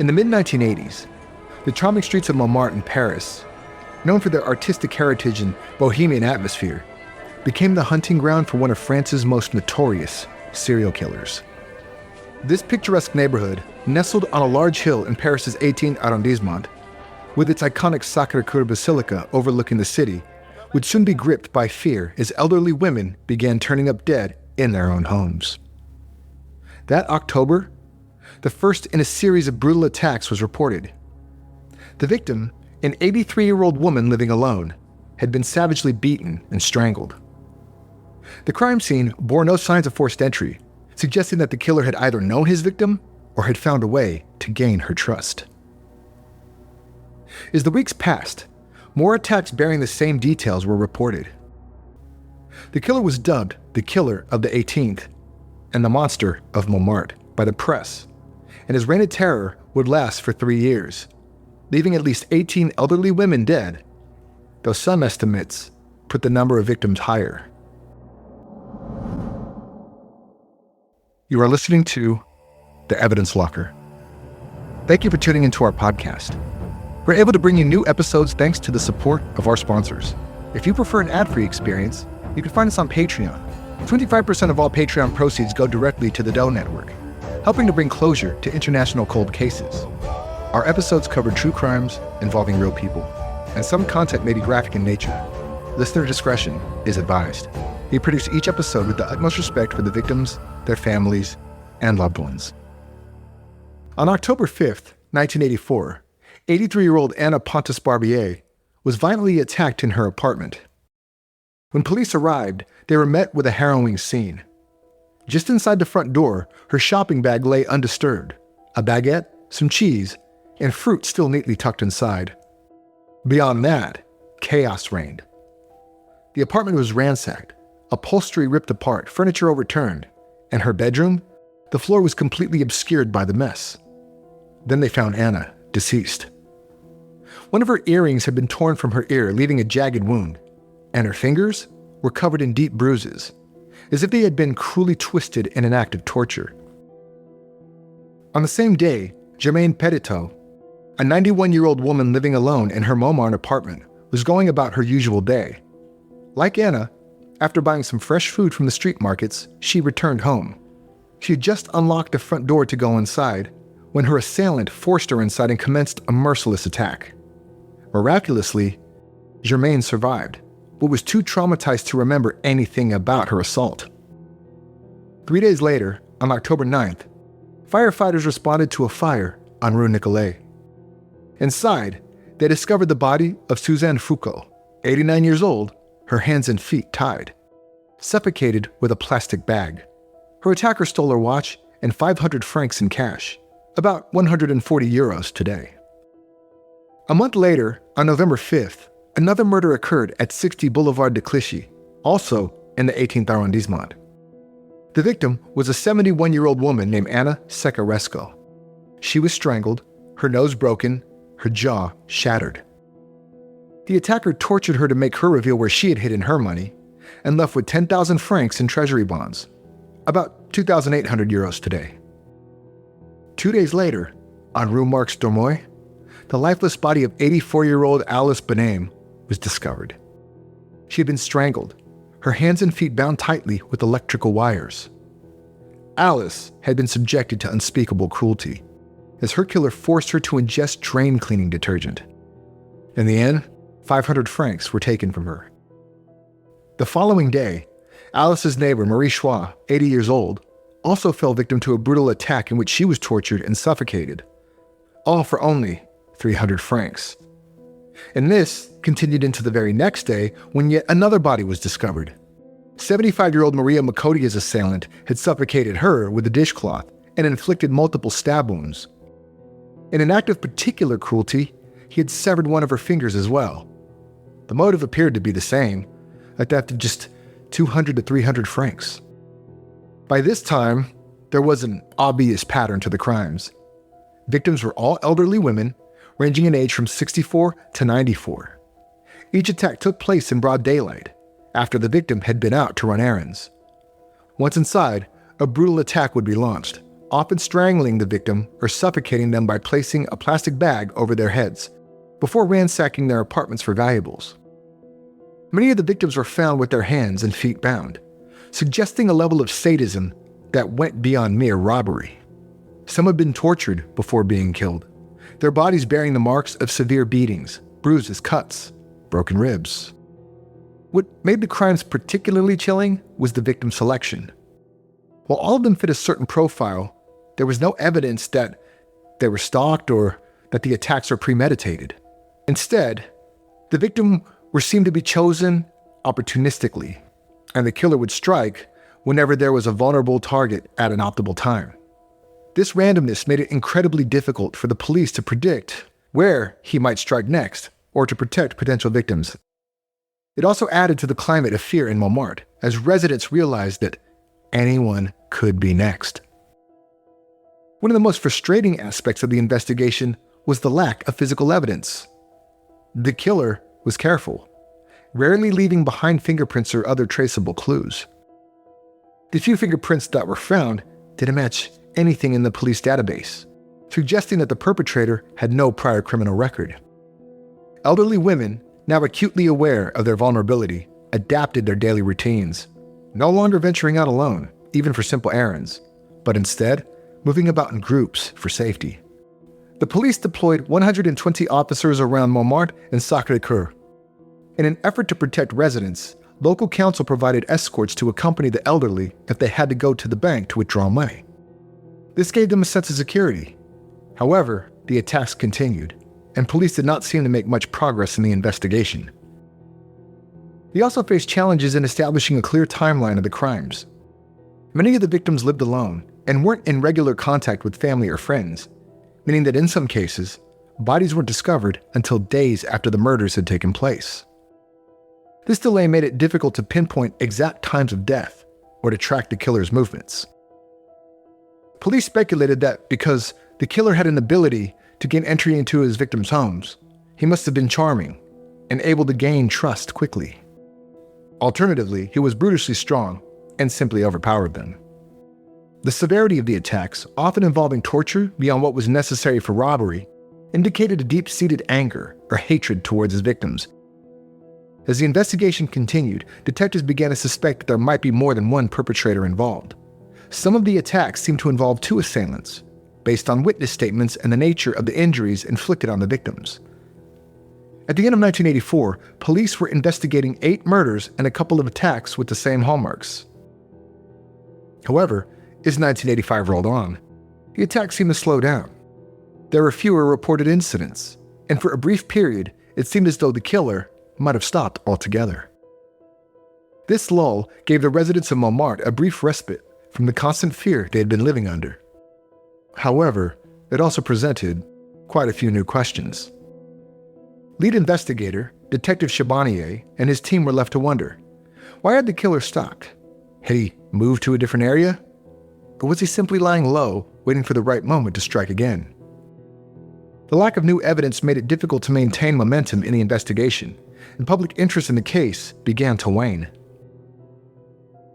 In the mid-1980s, the charming streets of Montmartre in Paris, known for their artistic heritage and bohemian atmosphere, became the hunting ground for one of France's most notorious serial killers. This picturesque neighborhood, nestled on a large hill in Paris's 18th arrondissement, with its iconic Sacré-Cœur Basilica overlooking the city, would soon be gripped by fear as elderly women began turning up dead in their own homes. That October, the first in a series of brutal attacks was reported. The victim, an 83-year-old woman living alone, had been savagely beaten and strangled. The crime scene bore no signs of forced entry, suggesting that the killer had either known his victim or had found a way to gain her trust. As the weeks passed, more attacks bearing the same details were reported. The killer was dubbed the Killer of the 18th and the Monster of Montmartre by the press, and his reign of terror would last for 3 years, leaving at least 18 elderly women dead, though some estimates put the number of victims higher. You are listening to the EvidenceLocker. Thank you for tuning into our podcast. We're able to bring you new episodes thanks to the support of our sponsors. If you prefer an ad-free experience, you can find us on Patreon. 25% of all Patreon proceeds go directly to the Dell Network, helping to bring closure to international cold cases. Our episodes cover true crimes involving real people, and some content may be graphic in nature. Listener discretion is advised. We produce each episode with the utmost respect for the victims, their families, and loved ones. On October 5th, 1984, 83-year-old Anna Pontus-Barbier was violently attacked in her apartment. When police arrived, they were met with a harrowing scene. Just inside the front door, her shopping bag lay undisturbed, a baguette, some cheese, and fruit still neatly tucked inside. Beyond that, chaos reigned. The apartment was ransacked, upholstery ripped apart, furniture overturned, and her bedroom, the floor was completely obscured by the mess. Then they found Anna, deceased. One of her earrings had been torn from her ear, leaving a jagged wound, and her fingers were covered in deep bruises, as if they had been cruelly twisted in an act of torture. On the same day, Germaine Petitot, a 91-year-old woman living alone in her Montmartre apartment, was going about her usual day. Like Anna, after buying some fresh food from the street markets, she returned home. She had just unlocked the front door to go inside when her assailant forced her inside and commenced a merciless attack. Miraculously, Germaine survived, but was too traumatized to remember anything about her assault. 3 days later, on October 9th, firefighters responded to a fire on Rue Nicolet. Inside, they discovered the body of Suzanne Foucault, 89 years old, her hands and feet tied, suffocated with a plastic bag. Her attacker stole her watch and 500 francs in cash, about 140 euros today. A month later, on November 5th, another murder occurred at 60 Boulevard de Clichy, also in the 18th arrondissement. The victim was a 71-year-old woman named Anna Secaresco. She was strangled, her nose broken, her jaw shattered. The attacker tortured her to make her reveal where she had hidden her money, and left with 10,000 francs in treasury bonds, about 2,800 euros today. 2 days later, on Rue Marx Dormoy, the lifeless body of 84-year-old Alice Bename was discovered. She had been strangled, her hands and feet bound tightly with electrical wires. Alice had been subjected to unspeakable cruelty, as her killer forced her to ingest drain cleaning detergent. In the end, 500 francs were taken from her. The following day, Alice's neighbor, Marie Chouat, 80 years old, also fell victim to a brutal attack in which she was tortured and suffocated, all for only 300 francs. And this continued into the very next day when yet another body was discovered. 75-year-old Maria Macodia's assailant had suffocated her with a dishcloth and inflicted multiple stab wounds. In an act of particular cruelty, he had severed one of her fingers as well. The motive appeared to be the same, a theft of just 200 to 300 francs. By this time, there was an obvious pattern to the crimes. Victims were all elderly women, ranging in age from 64 to 94. Each attack took place in broad daylight, after the victim had been out to run errands. Once inside, a brutal attack would be launched, often strangling the victim or suffocating them by placing a plastic bag over their heads, before ransacking their apartments for valuables. Many of the victims were found with their hands and feet bound, suggesting a level of sadism that went beyond mere robbery. Some had been tortured before being killed, their bodies bearing the marks of severe beatings, bruises, cuts, broken ribs. What made the crimes particularly chilling was the victim selection. While all of them fit a certain profile, there was no evidence that they were stalked or that the attacks were premeditated. Instead, the victim were seen to be chosen opportunistically, and the killer would strike whenever there was a vulnerable target at an optimal time. This randomness made it incredibly difficult for the police to predict where he might strike next or to protect potential victims. It also added to the climate of fear in Montmartre, as residents realized that anyone could be next. One of the most frustrating aspects of the investigation was the lack of physical evidence. The killer was careful, rarely leaving behind fingerprints or other traceable clues. The few fingerprints that were found didn't match anything in the police database, suggesting that the perpetrator had no prior criminal record. Elderly women, now acutely aware of their vulnerability, adapted their daily routines, no longer venturing out alone, even for simple errands, but instead moving about in groups for safety. The police deployed 120 officers around Montmartre and Sacré-Cœur. In an effort to protect residents, local council provided escorts to accompany the elderly if they had to go to the bank to withdraw money. This gave them a sense of security. However, the attacks continued, and police did not seem to make much progress in the investigation. They also faced challenges in establishing a clear timeline of the crimes. Many of the victims lived alone and weren't in regular contact with family or friends, meaning that in some cases, bodies weren't discovered until days after the murders had taken place. This delay made it difficult to pinpoint exact times of death or to track the killer's movements. Police speculated that because the killer had an ability to gain entry into his victims' homes, he must have been charming and able to gain trust quickly. Alternatively, he was brutishly strong and simply overpowered them. The severity of the attacks, often involving torture beyond what was necessary for robbery, indicated a deep-seated anger or hatred towards his victims. As the investigation continued, detectives began to suspect that there might be more than one perpetrator involved. Some of the attacks seemed to involve two assailants, based on witness statements and the nature of the injuries inflicted on the victims. At the end of 1984, police were investigating 8 murders and a couple of attacks with the same hallmarks. However, as 1985 rolled on, the attacks seemed to slow down. There were fewer reported incidents, and for a brief period, it seemed as though the killer might have stopped altogether. This lull gave the residents of Montmartre a brief respite from the constant fear they had been living under. However, it also presented quite a few new questions. Lead investigator, Detective Charbonnier, and his team were left to wonder, why had the killer stopped? Had he moved to a different area? Or was he simply lying low, waiting for the right moment to strike again? The lack of new evidence made it difficult to maintain momentum in the investigation, and public interest in the case began to wane.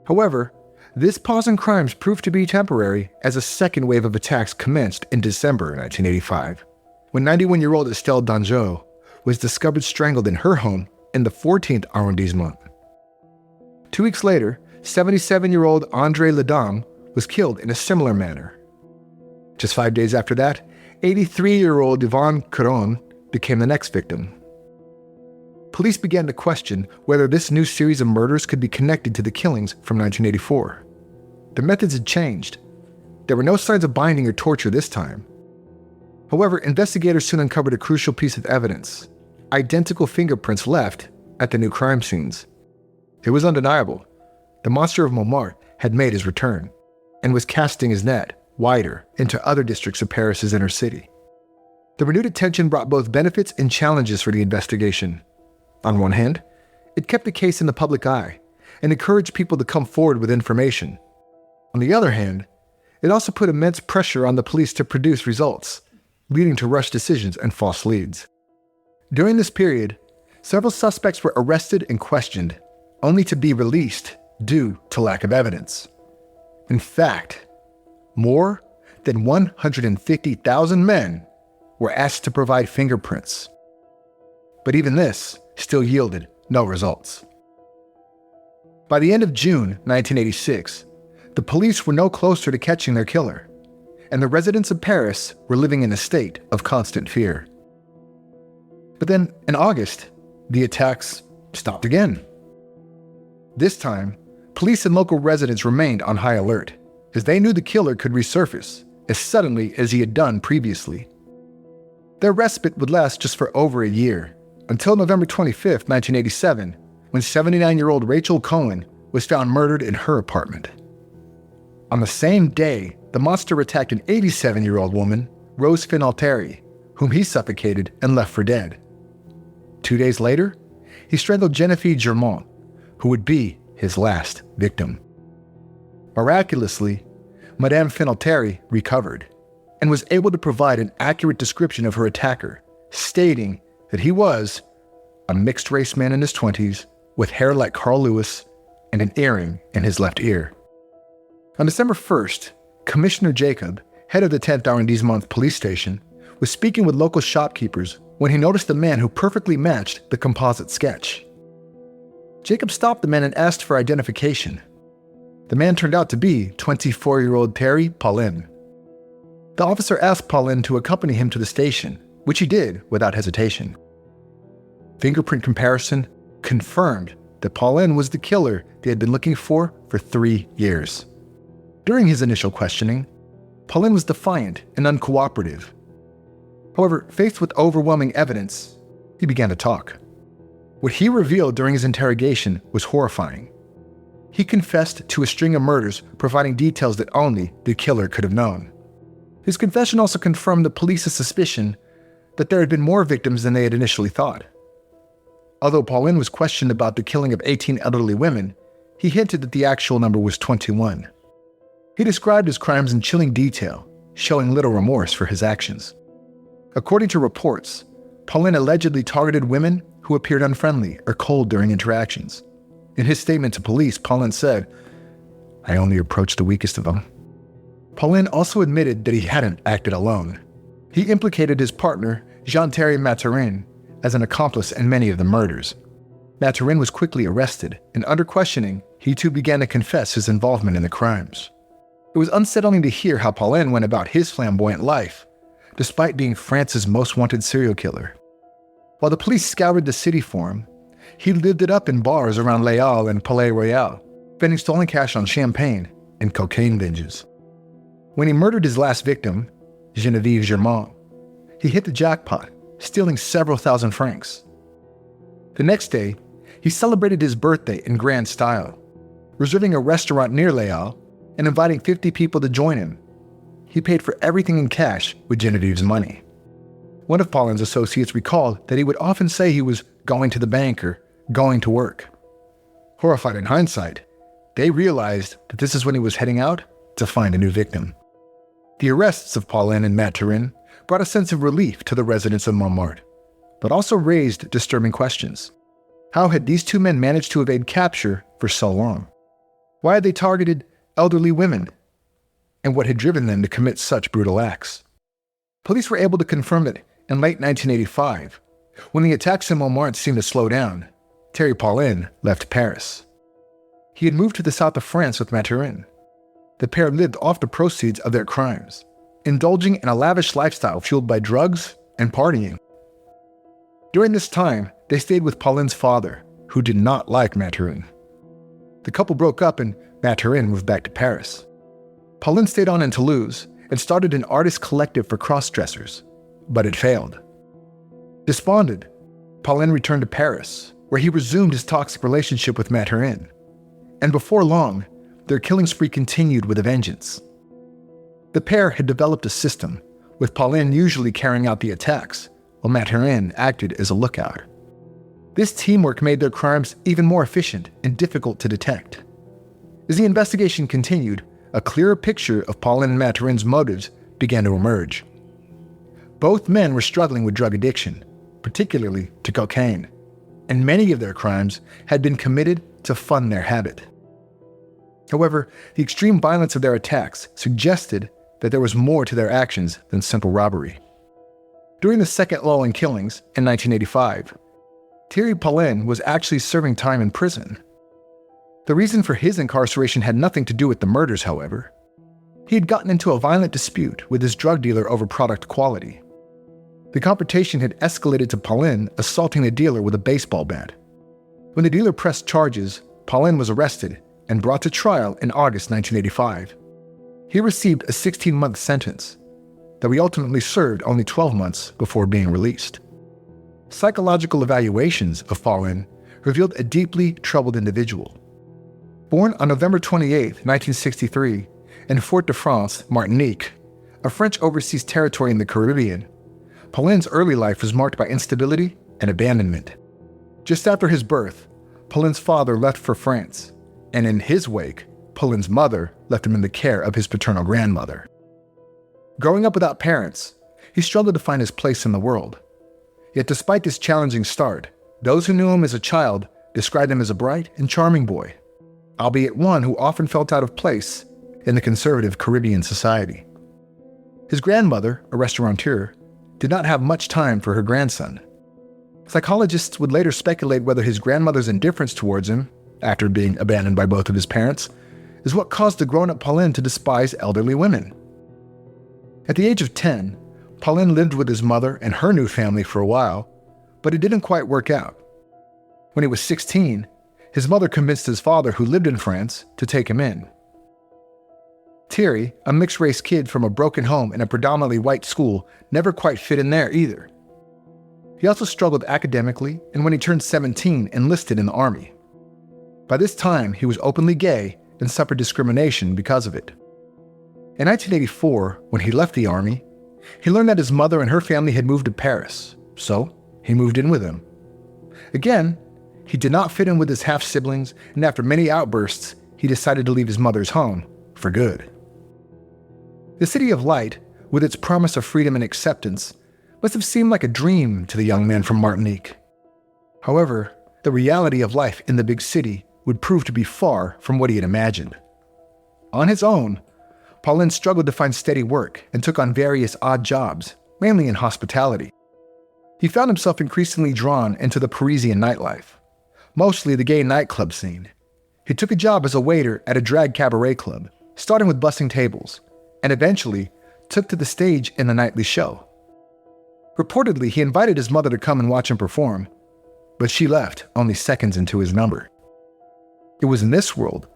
However, this pause in crimes proved to be temporary as a second wave of attacks commenced in December 1985, when 91-year-old Estelle Dangeau was discovered strangled in her home in the 14th arrondissement. 2 weeks later, 77-year-old André Ledam was killed in a similar manner. Just 5 days after that, 83-year-old Yvonne Caron became the next victim. Police began to question whether this new series of murders could be connected to the killings from 1984. Their methods had changed. There were no signs of binding or torture this time. However, investigators soon uncovered a crucial piece of evidence: identical fingerprints left at the new crime scenes. It was undeniable. The Monster of Montmartre had made his return and was casting his net wider into other districts of Paris's inner city. The renewed attention brought both benefits and challenges for the investigation. On one hand, it kept the case in the public eye and encouraged people to come forward with information. On the other hand, it also put immense pressure on the police to produce results, leading to rushed decisions and false leads. During this period, several suspects were arrested and questioned, only to be released due to lack of evidence. In fact, more than 150,000 men were asked to provide fingerprints. But even this still yielded no results. By the end of June 1986, the police were no closer to catching their killer, and the residents of Paris were living in a state of constant fear. But then, in August, the attacks stopped again. This time, police and local residents remained on high alert, as they knew the killer could resurface as suddenly as he had done previously. Their respite would last just for over a year, until November 25, 1987, when 79-year-old Rachel Cohen was found murdered in her apartment. On the same day, the monster attacked an 87-year-old woman, Rose Finalteri, whom he suffocated and left for dead. 2 days later, he strangled Geneviève Germain, who would be his last victim. Miraculously, Madame Finalteri recovered and was able to provide an accurate description of her attacker, stating that he was a mixed-race man in his 20s with hair like Carl Lewis and an earring in his left ear. On December 1st, Commissioner Jacob, head of the 10th Arrondissement police station, was speaking with local shopkeepers when he noticed a man who perfectly matched the composite sketch. Jacob stopped the man and asked for identification. The man turned out to be 24-year-old Thierry Paulin. The officer asked Paulin to accompany him to the station, which he did without hesitation. Fingerprint comparison confirmed that Paulin was the killer they had been looking for 3 years. During his initial questioning, Paulin was defiant and uncooperative. However, faced with overwhelming evidence, he began to talk. What he revealed during his interrogation was horrifying. He confessed to a string of murders, providing details that only the killer could have known. His confession also confirmed the police's suspicion that there had been more victims than they had initially thought. Although Paulin was questioned about the killing of 18 elderly women, he hinted that the actual number was 21. He described his crimes in chilling detail, showing little remorse for his actions. According to reports, Paulin allegedly targeted women who appeared unfriendly or cold during interactions. In his statement to police, Paulin said, "I only approached the weakest of them." Paulin also admitted that he hadn't acted alone. He implicated his partner, Jean-Thierry Maturin, as an accomplice in many of the murders. Maturin was quickly arrested, and under questioning, he too began to confess his involvement in the crimes. It was unsettling to hear how Paulin went about his flamboyant life, despite being France's most wanted serial killer. While the police scoured the city for him, he lived it up in bars around Les Halles and Palais Royal, spending stolen cash on champagne and cocaine binges. When he murdered his last victim, Geneviève Germain, he hit the jackpot, stealing several thousand francs. The next day, he celebrated his birthday in grand style, reserving a restaurant near Les Halles and inviting 50 people to join him. He paid for everything in cash with Genevieve's money. One of Paulin's associates recalled that he would often say he was going to the bank or going to work. Horrified in hindsight, they realized that this is when he was heading out to find a new victim. The arrests of Paulin and Maturin brought a sense of relief to the residents of Montmartre, but also raised disturbing questions. How had these two men managed to evade capture for so long? Why had they targeted elderly women? And what had driven them to commit such brutal acts? Police were able to confirm that in late 1985, when the attacks in Montmartre seemed to slow down, Thierry Paulin left Paris. He had moved to the south of France with Maturin. The pair lived off the proceeds of their crimes, indulging in a lavish lifestyle fueled by drugs and partying. During this time, they stayed with Paulin's father, who did not like Maturin. The couple broke up and Maturin moved back to Paris. Paulin stayed on in Toulouse and started an artist collective for cross-dressers, but it failed. Despondent, Paulin returned to Paris, where he resumed his toxic relationship with Maturin. And before long, their killing spree continued with a vengeance. The pair had developed a system, with Paulin usually carrying out the attacks, while Maturin acted as a lookout. This teamwork made their crimes even more efficient and difficult to detect. As the investigation continued, a clearer picture of Paulin and Maturin's motives began to emerge. Both men were struggling with drug addiction, particularly to cocaine, and many of their crimes had been committed to fund their habit. However, the extreme violence of their attacks suggested that there was more to their actions than simple robbery. During the second lull in killings in 1985, Thierry Paulin was actually serving time in prison. The reason for his incarceration had nothing to do with the murders, however. He had gotten into a violent dispute with his drug dealer over product quality. The confrontation had escalated to Paulin assaulting the dealer with a baseball bat. When the dealer pressed charges, Paulin was arrested and brought to trial in August 1985. He received a 16-month sentence, though he ultimately served only 12 months before being released. Psychological evaluations of Paulin revealed a deeply troubled individual. Born on November 28, 1963, in Fort-de-France, Martinique, a French overseas territory in the Caribbean, Paulin's early life was marked by instability and abandonment. Just after his birth, Paulin's father left for France, and in his wake, Paulin's mother left him in the care of his paternal grandmother. Growing up without parents, he struggled to find his place in the world. Yet despite this challenging start, those who knew him as a child described him as a bright and charming boy, albeit one who often felt out of place in the conservative Caribbean society. His grandmother, a restaurateur, did not have much time for her grandson. Psychologists would later speculate whether his grandmother's indifference towards him, after being abandoned by both of his parents, is what caused the grown-up Paulin to despise elderly women. At the age of 10, Paulin lived with his mother and her new family for a while, but it didn't quite work out. When he was 16, his mother convinced his father, who lived in France, to take him in. Thierry, a mixed-race kid from a broken home in a predominantly white school, never quite fit in there either. He also struggled academically, and when he turned 17, enlisted in the army. By this time, he was openly gay and suffered discrimination because of it. In 1984, when he left the army, he learned that his mother and her family had moved to Paris, so he moved in with them. Again, he did not fit in with his half-siblings, and after many outbursts, he decided to leave his mother's home for good. The City of Light, with its promise of freedom and acceptance, must have seemed like a dream to the young man from Martinique. However, the reality of life in the big city would prove to be far from what he had imagined. On his own, Paulin struggled to find steady work and took on various odd jobs, mainly in hospitality. He found himself increasingly drawn into the Parisian nightlife, mostly the gay nightclub scene. He took a job as a waiter at a drag cabaret club, starting with bussing tables, and eventually took to the stage in the nightly show. Reportedly, he invited his mother to come and watch him perform, but she left only seconds into his number. It was in this world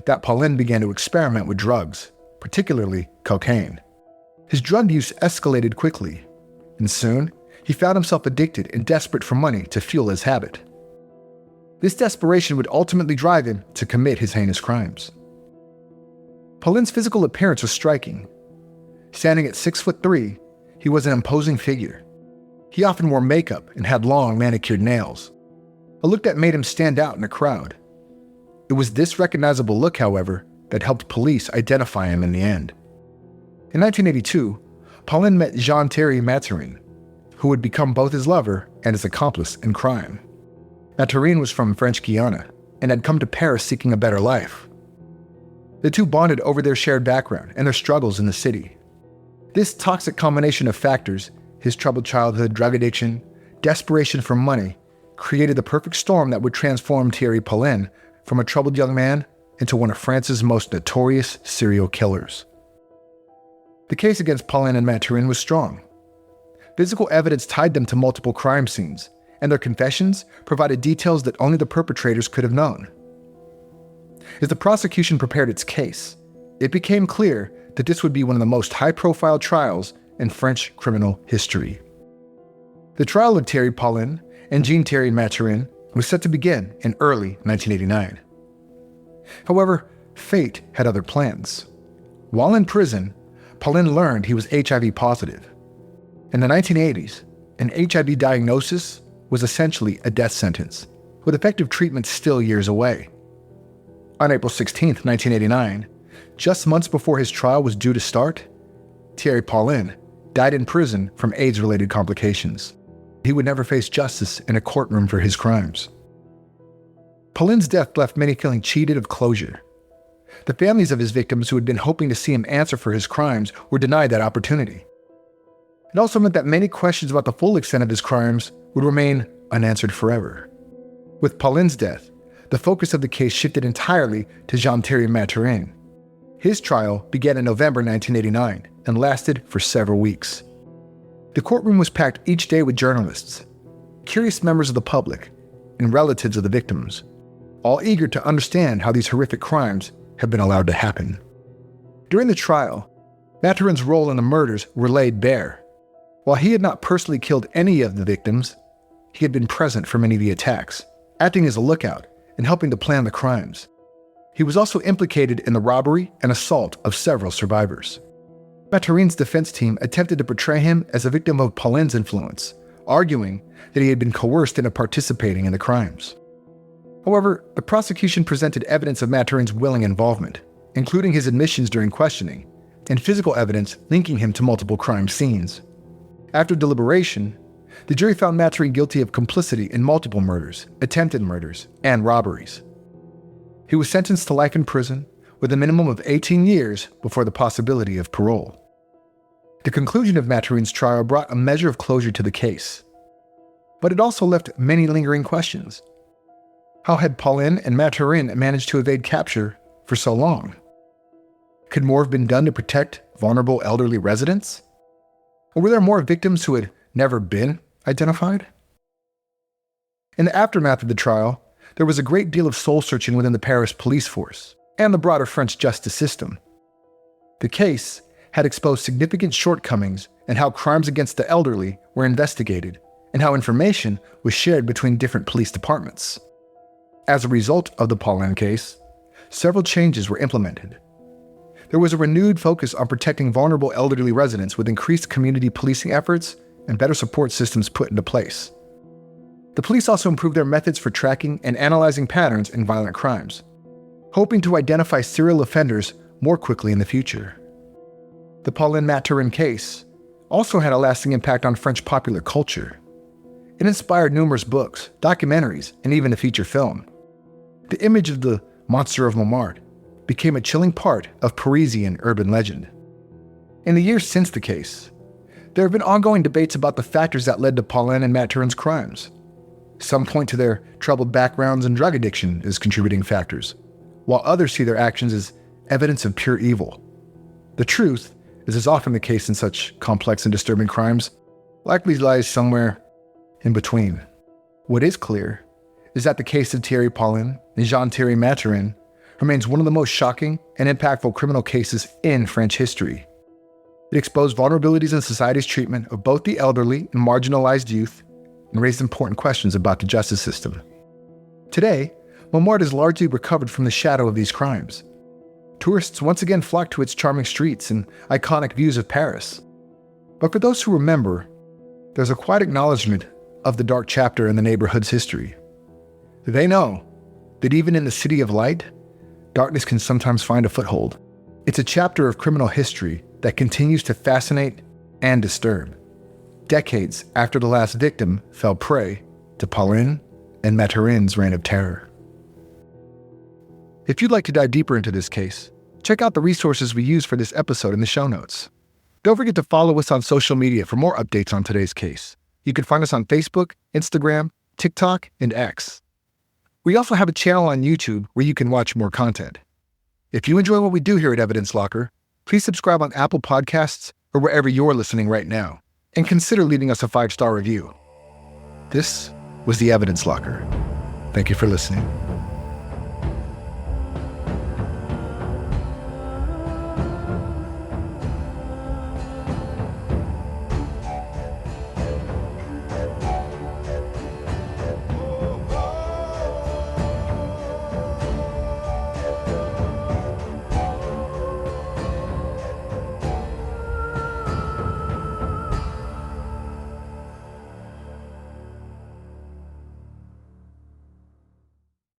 that Paulin began to experiment with drugs, particularly cocaine. His drug use escalated quickly, and soon he found himself addicted and desperate for money to fuel his habit. This desperation would ultimately drive him to commit his heinous crimes. Paulin's physical appearance was striking. Standing at 6'3", he was an imposing figure. He often wore makeup and had long manicured nails, a look that made him stand out in a crowd. It was this recognizable look, however, that helped police identify him in the end. In 1982, Paulin met Jean-Thierry Matherin, who would become both his lover and his accomplice in crime. Matherin was from French Guiana and had come to Paris seeking a better life. The two bonded over their shared background and their struggles in the city. This toxic combination of factors, his troubled childhood, drug addiction, desperation for money, created the perfect storm that would transform Thierry Paulin from a troubled young man into one of France's most notorious serial killers. The case against Paulin and Matherin was strong. Physical evidence tied them to multiple crime scenes, and their confessions provided details that only the perpetrators could have known. As the prosecution prepared its case, it became clear that this would be one of the most high-profile trials in French criminal history. The trial of Thierry Paulin and Jean-Thierry Matherin was set to begin in early 1989. However, fate had other plans. While in prison, Paulin learned he was HIV positive. In the 1980s, an HIV diagnosis was essentially a death sentence, with effective treatment still years away. On April 16, 1989, just months before his trial was due to start, Thierry Paulin died in prison from AIDS-related complications. He would never face justice in a courtroom for his crimes. Paulin's death left many feeling cheated of closure. The families of his victims who had been hoping to see him answer for his crimes were denied that opportunity. It also meant that many questions about the full extent of his crimes would remain unanswered forever. With Paulin's death, the focus of the case shifted entirely to Jean-Thierry Mathurin. His trial began in November 1989 and lasted for several weeks. The courtroom was packed each day with journalists, curious members of the public, and relatives of the victims, all eager to understand how these horrific crimes had been allowed to happen. During the trial, Mathurin's role in the murders were laid bare. While he had not personally killed any of the victims, he had been present for many of the attacks, acting as a lookout and helping to plan the crimes. He was also implicated in the robbery and assault of several survivors. Mathurin's defense team attempted to portray him as a victim of Paulin's influence, arguing that he had been coerced into participating in the crimes. However, the prosecution presented evidence of Mathurin's willing involvement, including his admissions during questioning, and physical evidence linking him to multiple crime scenes. After deliberation, the jury found Mathurin guilty of complicity in multiple murders, attempted murders, and robberies. He was sentenced to life in prison with a minimum of 18 years before the possibility of parole. The conclusion of Mathurin's trial brought a measure of closure to the case, but it also left many lingering questions. How had Paulin and Mathurin managed to evade capture for so long? Could more have been done to protect vulnerable elderly residents? Or were there more victims who had never been identified? In the aftermath of the trial, there was a great deal of soul-searching within the Paris police force and the broader French justice system. The case had exposed significant shortcomings in how crimes against the elderly were investigated and how information was shared between different police departments. As a result of the Paulin case, several changes were implemented. There was a renewed focus on protecting vulnerable elderly residents with increased community policing efforts and better support systems put into place. The police also improved their methods for tracking and analyzing patterns in violent crimes, hoping to identify serial offenders more quickly in the future. The Paulin-Mathurin case also had a lasting impact on French popular culture. It inspired numerous books, documentaries, and even a feature film. The image of the Monster of Montmartre became a chilling part of Parisian urban legend. In the years since the case, there have been ongoing debates about the factors that led to Paulin and Mathurin's crimes. Some point to their troubled backgrounds and drug addiction as contributing factors, while others see their actions as evidence of pure evil. The truth, as is often the case in such complex and disturbing crimes, likely lies somewhere in between. What is clear is that the case of Thierry Paulin and Jean-Thierry Mathurin remains one of the most shocking and impactful criminal cases in French history. It exposed vulnerabilities in society's treatment of both the elderly and marginalized youth and raised important questions about the justice system. Today, Montmartre is largely recovered from the shadow of these crimes. Tourists once again flock to its charming streets and iconic views of Paris. But for those who remember, there's a quiet acknowledgement of the dark chapter in the neighborhood's history. They know that even in the city of light, darkness can sometimes find a foothold. It's a chapter of criminal history that continues to fascinate and disturb, decades after the last victim fell prey to Paulin and Mathurin's reign of terror. If you'd like to dive deeper into this case, check out the resources we use for this episode in the show notes. Don't forget to follow us on social media for more updates on today's case. You can find us on Facebook, Instagram, TikTok, and X. We also have a channel on YouTube where you can watch more content. If you enjoy what we do here at EvidenceLocker, please subscribe on Apple Podcasts or wherever you're listening right now, and consider leaving us a 5-star review. This was the EvidenceLocker. Thank you for listening.